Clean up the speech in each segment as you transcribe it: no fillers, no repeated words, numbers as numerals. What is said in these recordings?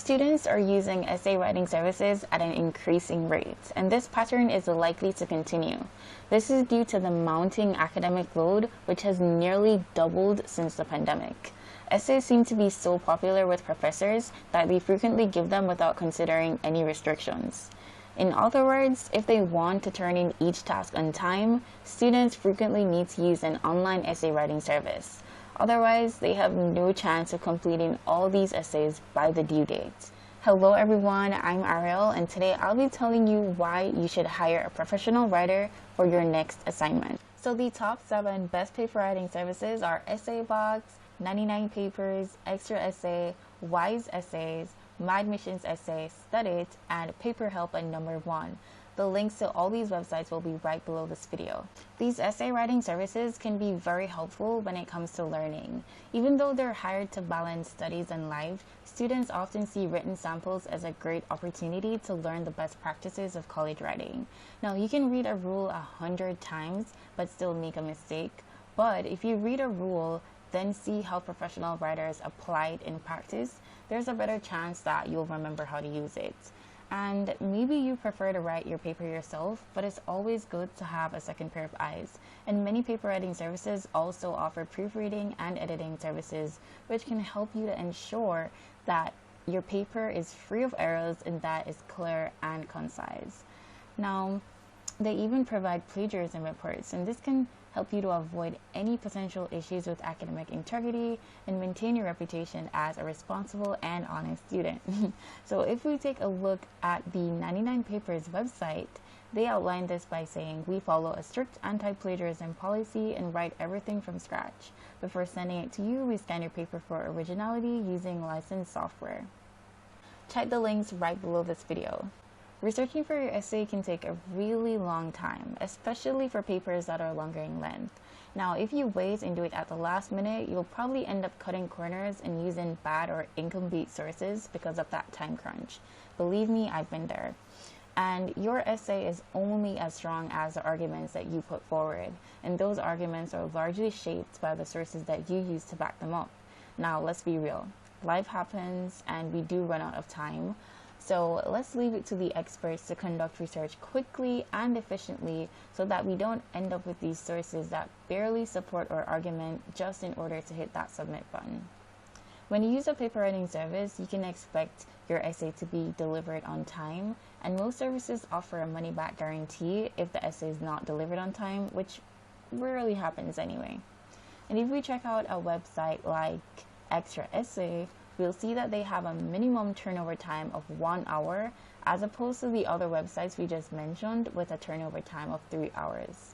Students are using essay writing services at an increasing rate, and this pattern is likely to continue. This is due to the mounting academic load, which has nearly doubled since the pandemic. Essays seem to be so popular with professors that they frequently give them without considering any restrictions. In other words, if they want to turn in each task on time, students frequently need to use an online essay writing service. Otherwise, they have no chance of completing all these essays by the due date. Hello everyone, I'm Ariel, and today I'll be telling you why you should hire a professional writer for your next assignment. So the top 7 best paper writing services are EssayBox, 99 Papers, Extra Essay, Wise Essays, MyAdmissions Essay, Studied, and PaperHelp at number 1. The links to all these websites will be right below this video. These essay writing services can be very helpful when it comes to learning. Even though they're hired to balance studies and life, students often see written samples as a great opportunity to learn the best practices of college writing. Now, you can read a rule 100 times but still make a mistake. But if you read a rule, then see how professional writers apply it in practice, there's a better chance that you'll remember how to use it. And maybe you prefer to write your paper yourself, but it's always good to have a second pair of eyes. And many paper writing services also offer proofreading and editing services, which can help you to ensure that your paper is free of errors and that is clear and concise. Now, they even provide plagiarism reports, and this can help you to avoid any potential issues with academic integrity and maintain your reputation as a responsible and honest student. So if we take a look at the 99 Papers website, they outline this by saying, we follow a strict anti-plagiarism policy and write everything from scratch. Before sending it to you, we scan your paper for originality using licensed software. Check the links right below this video. Researching for your essay can take a really long time, especially for papers that are longer in length. Now, if you wait and do it at the last minute, you'll probably end up cutting corners and using bad or incomplete sources because of that time crunch. Believe me, I've been there. And your essay is only as strong as the arguments that you put forward, and those arguments are largely shaped by the sources that you use to back them up. Now, let's be real. Life happens and we do run out of time. So let's leave it to the experts to conduct research quickly and efficiently so that we don't end up with these sources that barely support our argument just in order to hit that submit button. When you use a paper writing service, you can expect your essay to be delivered on time, and most services offer a money-back guarantee if the essay is not delivered on time, which rarely happens anyway. And if we check out a website like Extra Essay, we'll see that they have a minimum turnover time of 1 hour, as opposed to the other websites we just mentioned with a turnover time of 3 hours.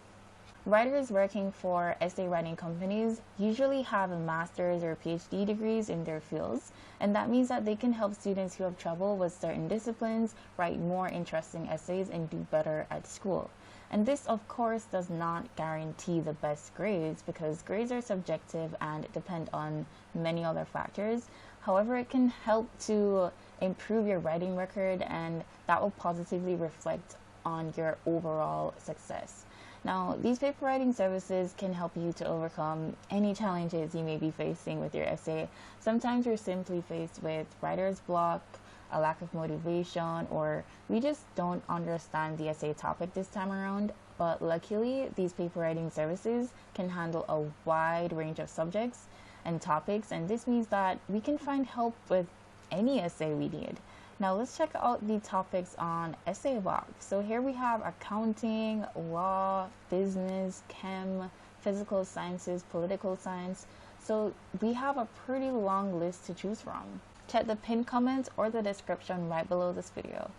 Writers working for essay writing companies usually have a master's or PhD degrees in their fields, and that means that they can help students who have trouble with certain disciplines write more interesting essays and do better at school. And this, of course, does not guarantee the best grades because grades are subjective and depend on many other factors. However, it can help to improve your writing record, and that will positively reflect on your overall success. Now, these paper writing services can help you to overcome any challenges you may be facing with your essay. Sometimes you're simply faced with writer's block, a lack of motivation, or we just don't understand the essay topic this time around. But luckily, these paper writing services can handle a wide range of subjects and topics, and this means that we can find help with any essay we need. Now let's check out the topics on EssayBox. So here we have accounting, law, business, chem, physical sciences, political science. So we have a pretty long list to choose from. Check the pinned comments or the description right below this video.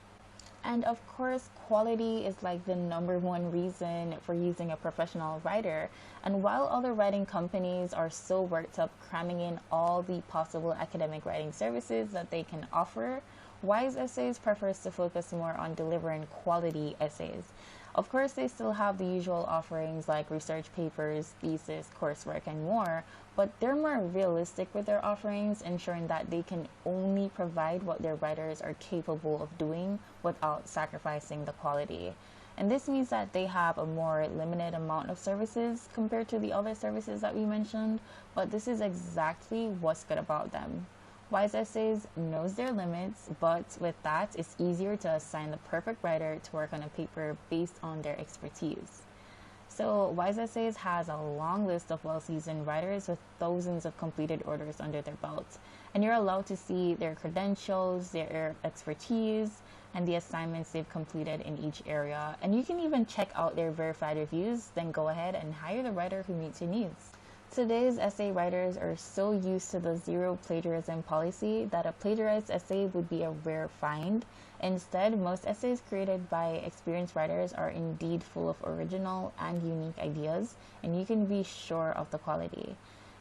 And of course, quality is like the #1 reason for using a professional writer. And while other writing companies are so worked up cramming in all the possible academic writing services that they can offer, Wise Essays prefers to focus more on delivering quality essays. Of course, they still have the usual offerings like research papers, thesis, coursework, and more, but they're more realistic with their offerings, ensuring that they can only provide what their writers are capable of doing without sacrificing the quality. And this means that they have a more limited amount of services compared to the other services that we mentioned, but this is exactly what's good about them. Wise Essays knows their limits, but with that, it's easier to assign the perfect writer to work on a paper based on their expertise. So Wise Essays has a long list of well-seasoned writers with thousands of completed orders under their belt. And you're allowed to see their credentials, their expertise, and the assignments they've completed in each area. And you can even check out their verified reviews, then go ahead and hire the writer who meets your needs. Today's essay writers are so used to the zero plagiarism policy that a plagiarized essay would be a rare find. Instead, most essays created by experienced writers are indeed full of original and unique ideas, and you can be sure of the quality.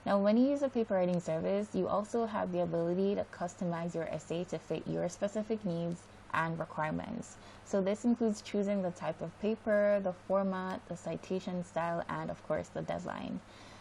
Now, when you use a paper writing service, you also have the ability to customize your essay to fit your specific needs and requirements. So this includes choosing the type of paper, the format, the citation style, and of course the deadline.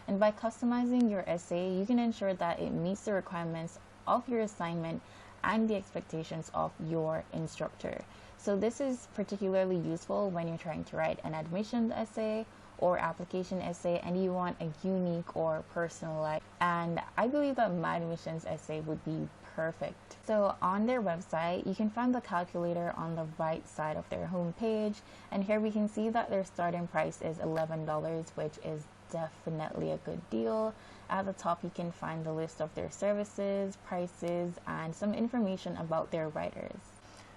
And by customizing your essay, you can ensure that it meets the requirements of your assignment and the expectations of your instructor. So this is particularly useful when you're trying to write an admissions essay or application essay and you want a unique or personalized. And I believe that my admissions essay would be perfect. So on their website, you can find the calculator on the right side of their homepage. And here we can see that their starting price is $11, which is definitely a good deal. At the top, you can find the list of their services, prices, and some information about their writers.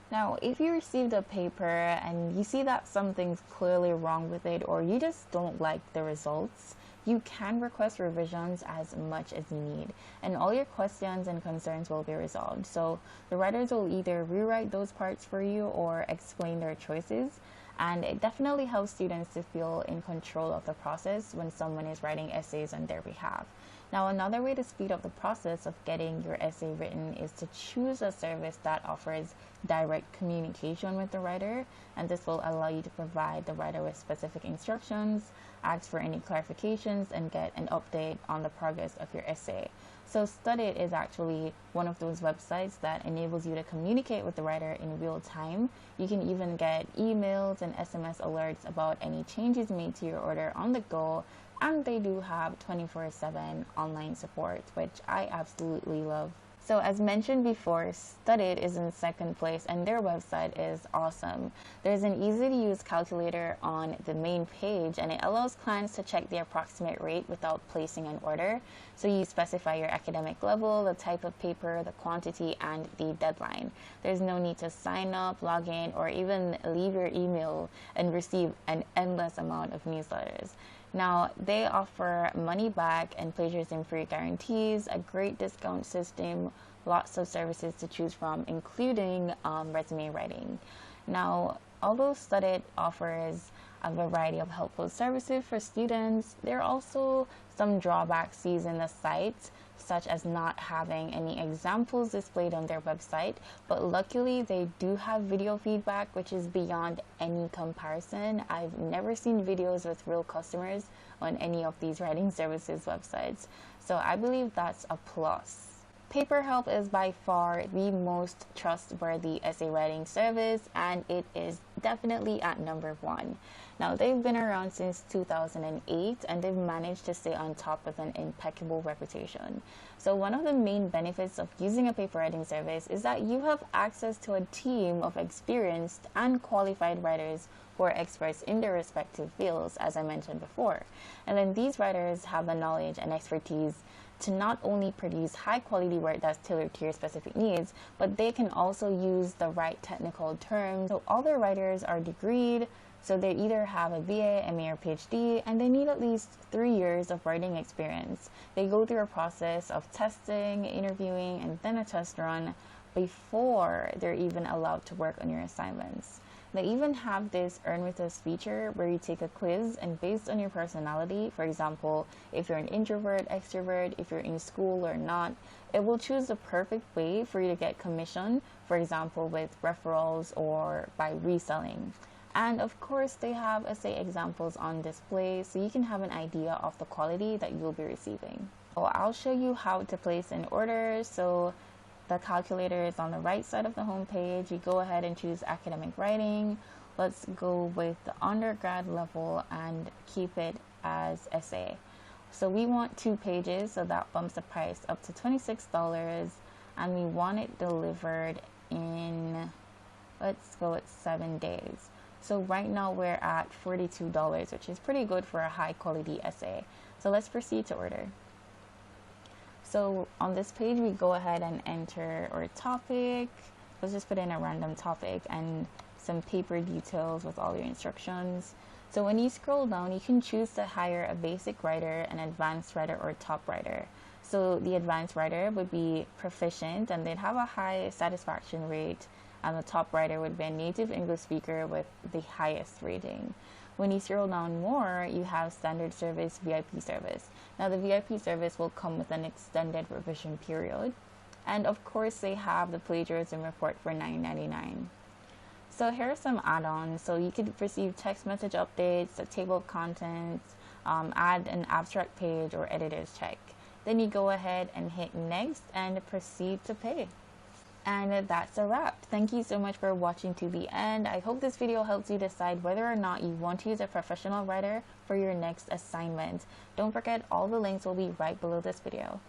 Now, if you received a paper and you see that something's clearly wrong with it or you just don't like the results, you can request revisions as much as you need, and all your questions and concerns will be resolved. So the writers will either rewrite those parts for you or explain their choices. And it definitely helps students to feel in control of the process when someone is writing essays on their behalf. Now, another way to speed up the process of getting your essay written is to choose a service that offers direct communication with the writer, and this will allow you to provide the writer with specific instructions, ask for any clarifications, and get an update on the progress of your essay. So Studyit is actually one of those websites that enables you to communicate with the writer in real time. You can even get emails and SMS alerts about any changes made to your order on the go, and they do have 24/7 online support, which I absolutely love. So as mentioned before, Studyit is in second place and their website is awesome. There's an easy to use calculator on the main page and it allows clients to check the approximate rate without placing an order. So you specify your academic level, the type of paper, the quantity, and the deadline. There's no need to sign up, log in, or even leave your email and receive an endless amount of newsletters. Now, they offer money back and plagiarism-free guarantees, a great discount system, lots of services to choose from, including resume writing. Now, although Studyit offers a variety of helpful services for students, there are also some drawbacks using the site, such as not having any examples displayed on their website, but luckily they do have video feedback, which is beyond any comparison. I've never seen videos with real customers on any of these writing services websites, so I believe that's a plus. PaperHelp is by far the most trustworthy essay writing service, and it is definitely at number 1. Now, they've been around since 2008 and they've managed to stay on top with an impeccable reputation. So one of the main benefits of using a paper writing service is that you have access to a team of experienced and qualified writers who are experts in their respective fields, as I mentioned before. And then these writers have the knowledge and expertise to not only produce high quality work that's tailored to your specific needs, but they can also use the right technical terms. So all their writers are degreed, so they either have a BA, MA, or PhD, and they need at least 3 years of writing experience. They go through a process of testing, interviewing, and then a test run before they're even allowed to work on your assignments. They even have this Earn With Us feature where you take a quiz, and based on your personality, for example, if you're an introvert, extrovert, if you're in school or not, it will choose the perfect way for you to get commission, for example, with referrals or by reselling. And of course, they have essay examples on display so you can have an idea of the quality that you'll be receiving. So I'll show you how to place an order. So the calculator is on the right side of the home page. You go ahead and choose academic writing. Let's go with the undergrad level and keep it as essay. So we want 2 pages, so that bumps the price up to $26. and we want it delivered in, let's go with 7 days. So right now we're at $42, which is pretty good for a high quality essay. So let's proceed to order. So on this page, we go ahead and enter our topic. Let's just put in a random topic and some paper details with all your instructions. So when you scroll down, you can choose to hire a basic writer, an advanced writer, or top writer. So the advanced writer would be proficient and they'd have a high satisfaction rate, and the top writer would be a native English speaker with the highest rating. When you scroll down more, you have standard service, VIP service. Now the VIP service will come with an extended revision period. And of course, they have the plagiarism report for $9.99. So here are some add-ons. So you could receive text message updates, a table of contents, add an abstract page or editor's check. Then you go ahead and hit next and proceed to pay. And that's a wrap. Thank you so much for watching to the end. I hope this video helps you decide whether or not you want to use a professional writer for your next assignment. Don't forget, all the links will be right below this video.